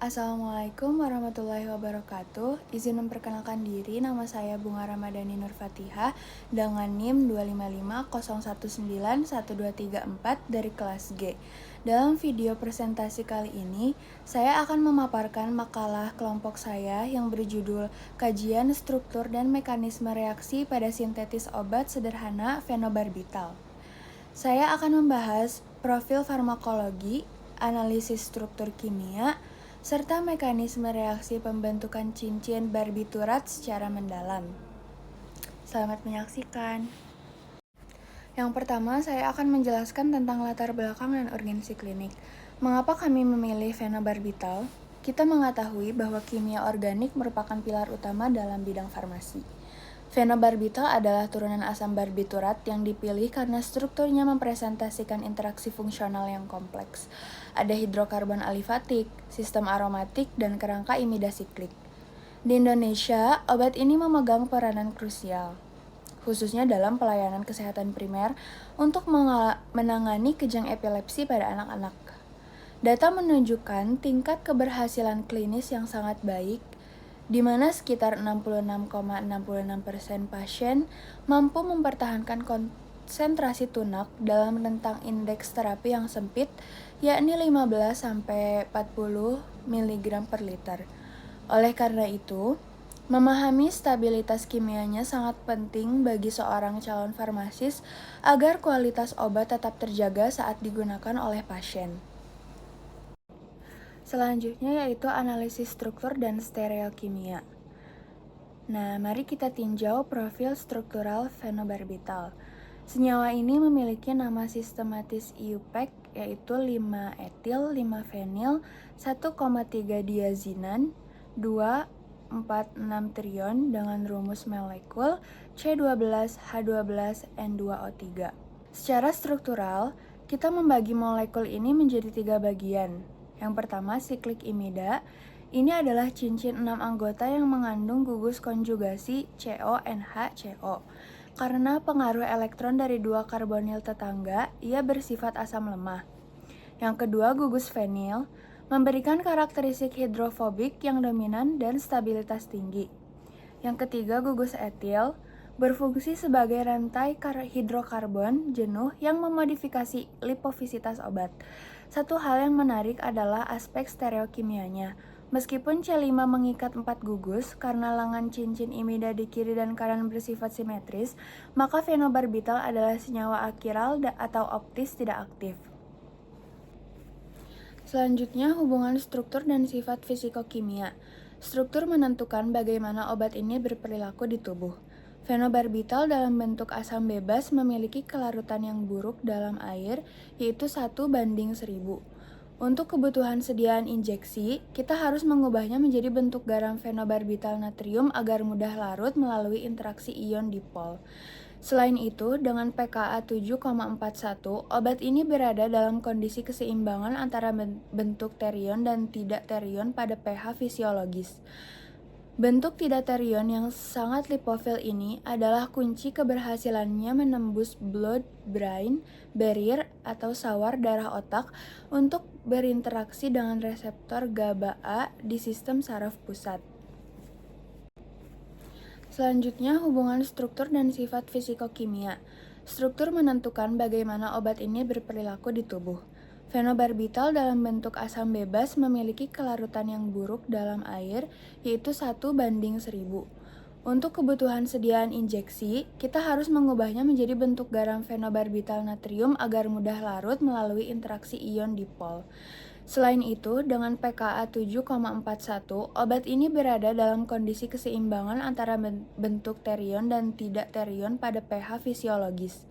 Assalamualaikum warahmatullahi wabarakatuh. Izin memperkenalkan diri, nama saya Bunga Ramadhani Nur Fatihah dengan NIM 255019123 dari kelas G. Dalam video presentasi kali ini, saya akan memaparkan makalah kelompok saya yang berjudul Kajian Struktur dan Mekanisme Reaksi pada Sintetis Obat Sederhana Fenobarbital. Saya akan membahas profil farmakologi, analisis struktur kimia, serta mekanisme reaksi pembentukan cincin barbiturat secara mendalam. Selamat menyaksikan. Yang pertama, saya akan menjelaskan tentang latar belakang dan urgensi klinik. Mengapa kami memilih fenobarbital? Kita mengetahui bahwa kimia organik merupakan pilar utama dalam bidang farmasi. Fenobarbital adalah turunan asam barbiturat yang dipilih karena strukturnya mempresentasikan interaksi fungsional yang kompleks. Ada hidrokarbon alifatik, sistem aromatik, dan kerangka imida siklik. Di Indonesia, obat ini memegang peranan krusial, khususnya dalam pelayanan kesehatan primer untuk menangani kejang epilepsi pada anak-anak. Data menunjukkan tingkat keberhasilan klinis yang sangat baik, di mana sekitar 66,66% pasien mampu mempertahankan konsentrasi tunak dalam rentang indeks terapi yang sempit, yakni 15-40 mg per liter. Oleh karena itu, memahami stabilitas kimianya sangat penting bagi seorang calon farmasis agar kualitas obat tetap terjaga saat digunakan oleh pasien. Selanjutnya yaitu analisis struktur dan stereo kimia. Nah, mari kita tinjau profil struktural fenobarbital. Senyawa ini memiliki nama sistematis IUPAC yaitu 5-etil, 5-fenil, 1,3 diazinan, 2,4,6 trion dengan rumus molekul C12H12N2O3. Secara struktural, kita membagi molekul ini menjadi 3 bagian. Yang pertama, siklik imida. Ini adalah cincin 6 anggota yang mengandung gugus konjugasi CONH-CO. Karena pengaruh elektron dari 2 karbonil tetangga, ia bersifat asam lemah. Yang kedua, gugus fenil, memberikan karakteristik hidrofobik yang dominan dan stabilitas tinggi. Yang ketiga, gugus etil, berfungsi sebagai rantai hidrokarbon jenuh yang memodifikasi lipofisitas obat. Satu hal yang menarik adalah aspek stereokimianya. Meskipun C5 mengikat 4 gugus, karena lengan cincin imida di kiri dan kanan bersifat simetris, maka fenobarbital adalah senyawa akiral atau optis tidak aktif. Selanjutnya, hubungan struktur dan sifat fisikokimia. Struktur menentukan bagaimana obat ini berperilaku di tubuh. Fenobarbital dalam bentuk asam bebas memiliki kelarutan yang buruk dalam air, yaitu 1:1000. Untuk kebutuhan sediaan injeksi, kita harus mengubahnya menjadi bentuk garam fenobarbital natrium agar mudah larut melalui interaksi ion dipol. Selain itu, dengan pKa 7,41, obat ini berada dalam kondisi keseimbangan antara bentuk terion dan tidak terion pada pH fisiologis. Bentuk tidak terion yang sangat lipofil ini adalah kunci keberhasilannya menembus blood-brain barrier atau sawar darah otak untuk berinteraksi dengan reseptor GABA-A di sistem saraf pusat. Selanjutnya, hubungan struktur dan sifat fisikokimia. Struktur menentukan bagaimana obat ini berperilaku di tubuh. Fenobarbital dalam bentuk asam bebas memiliki kelarutan yang buruk dalam air, yaitu 1:1000. Untuk kebutuhan sediaan injeksi, kita harus mengubahnya menjadi bentuk garam fenobarbital natrium agar mudah larut melalui interaksi ion dipol. Selain itu, dengan pKa 7,41, obat ini berada dalam kondisi keseimbangan antara bentuk terion dan tidak terion pada pH fisiologis.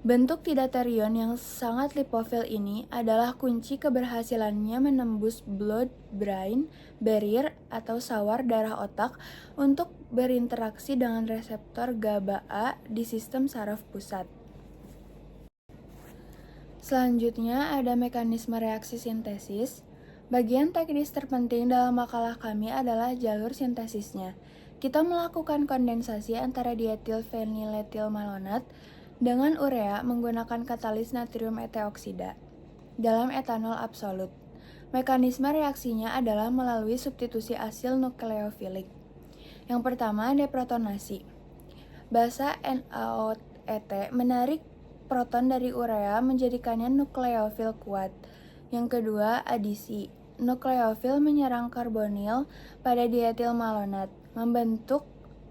Bentuk tidak terion yang sangat lipofil ini adalah kunci keberhasilannya menembus blood-brain barrier atau sawar darah otak untuk berinteraksi dengan reseptor GABA-A di sistem saraf pusat. Selanjutnya ada mekanisme reaksi sintesis. Bagian teknis terpenting dalam makalah kami adalah jalur sintesisnya. Kita melakukan kondensasi antara dietil feniletil malonat dengan urea menggunakan katalis natrium ete oksida dalam etanol absolut. Mekanisme reaksinya adalah melalui substitusi asil nukleofilik. Yang pertama, deprotonasi. Basa NaOET menarik proton dari urea menjadikannya nukleofil kuat. Yang kedua, adisi. Nukleofil menyerang karbonil pada dietil malonat, membentuk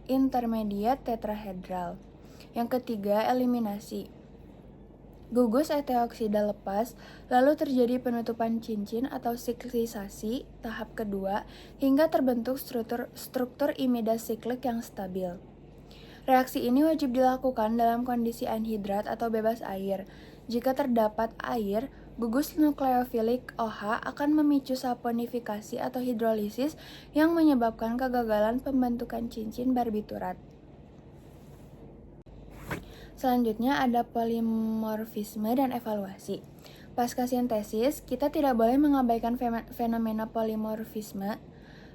intermediat tetrahedral. Yang ketiga, eliminasi. Gugus eteoksida lepas, lalu terjadi penutupan cincin atau siklisasi tahap kedua hingga terbentuk struktur imida siklik yang stabil. Reaksi ini wajib dilakukan dalam kondisi anhidrat atau bebas air. Jika terdapat air, gugus nukleofilik OH akan memicu saponifikasi atau hidrolisis yang menyebabkan kegagalan pembentukan cincin barbiturat. Selanjutnya ada polimorfisme dan evaluasi. Pasca sintesis, kita tidak boleh mengabaikan fenomena polimorfisme.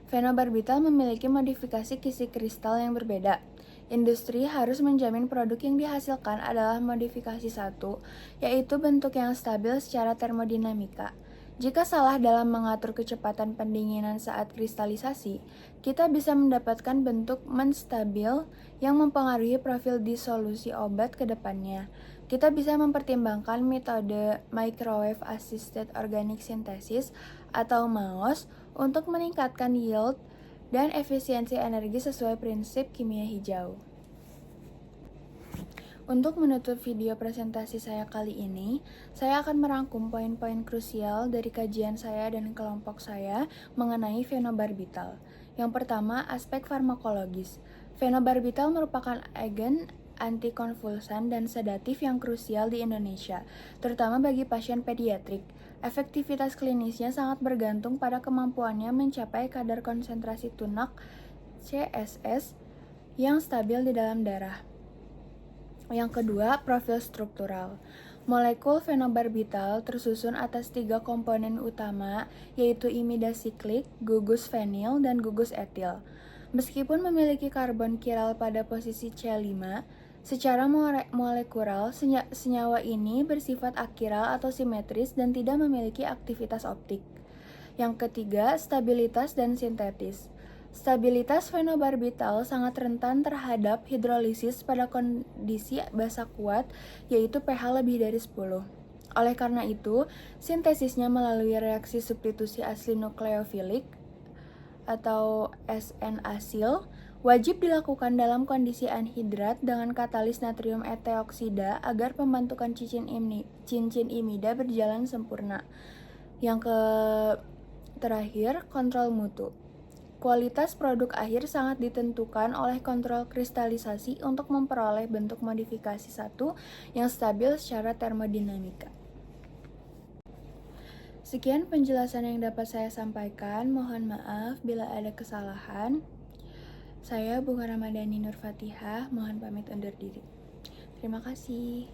Fenobarbital memiliki modifikasi kisi kristal yang berbeda. Industri harus menjamin produk yang dihasilkan adalah modifikasi 1, yaitu bentuk yang stabil secara termodinamika. Jika salah dalam mengatur kecepatan pendinginan saat kristalisasi, kita bisa mendapatkan bentuk menstabil yang mempengaruhi profil disolusi obat ke depannya. Kita bisa mempertimbangkan metode Microwave Assisted Organic Synthesis atau MAOS untuk meningkatkan yield dan efisiensi energi sesuai prinsip kimia hijau. Untuk menutup video presentasi saya kali ini, saya akan merangkum poin-poin krusial dari kajian saya dan kelompok saya mengenai fenobarbital. Yang pertama, aspek farmakologis. Fenobarbital merupakan agen antikonvulsan dan sedatif yang krusial di Indonesia, terutama bagi pasien pediatrik. Efektivitas klinisnya sangat bergantung pada kemampuannya mencapai kadar konsentrasi tunak CSS yang stabil di dalam darah. Yang kedua, profil struktural. Molekul fenobarbital tersusun atas 3 komponen utama, yaitu imida siklik, gugus fenil, dan gugus etil. Meskipun memiliki karbon kiral pada posisi C5, secara molekular, senyawa ini bersifat akiral atau simetris dan tidak memiliki aktivitas optik. Yang ketiga, stabilitas dan sintetis. Stabilitas fenobarbital sangat rentan terhadap hidrolisis pada kondisi basa kuat, yaitu pH lebih dari 10. Oleh karena itu, sintesisnya melalui reaksi substitusi asli nukleofilik atau SN-asil wajib dilakukan dalam kondisi anhidrat dengan katalis natrium eteoksida agar pembentukan cincin imida berjalan sempurna. Yang terakhir, kontrol mutu. Kualitas produk akhir sangat ditentukan oleh kontrol kristalisasi untuk memperoleh bentuk modifikasi 1 yang stabil secara termodinamika. Sekian penjelasan yang dapat saya sampaikan. Mohon maaf bila ada kesalahan. Saya Bunga Ramadhani Nur Fatihah, mohon pamit undur diri. Terima kasih.